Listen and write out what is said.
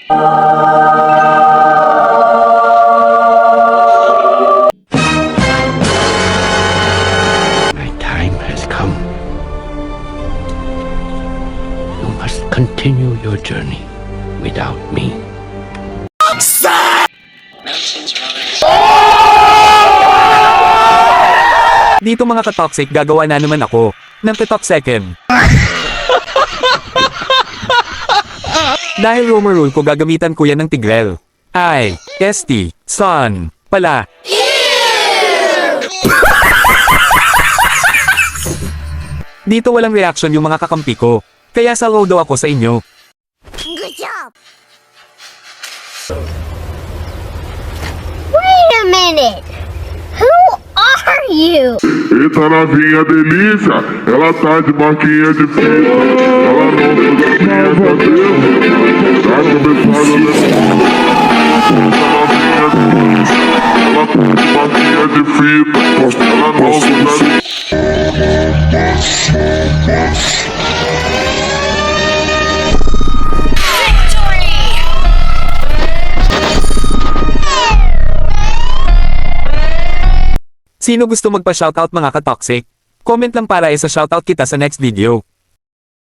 My time has come. You must continue your journey without me. Dito mga ka-toxic, gagawa na naman ako ng TikTok second. Dahil rumor rule ko, gagamitan ko yan ng Tigrel. Ay, ST, son, pala. Dito walang reaction yung mga kakampi ko, kaya saludo ako sa inyo. Good job! Wait a minute! Who are you? Eita novinha delícia, ela tá de marquinha de fita, ela não usa minha cabeça, tá começando a ela tá de marquinha de fita, ela não usa Sino gusto magpa-shoutout mga ka-toxic? Comment lang para isa-shoutout kita sa next video.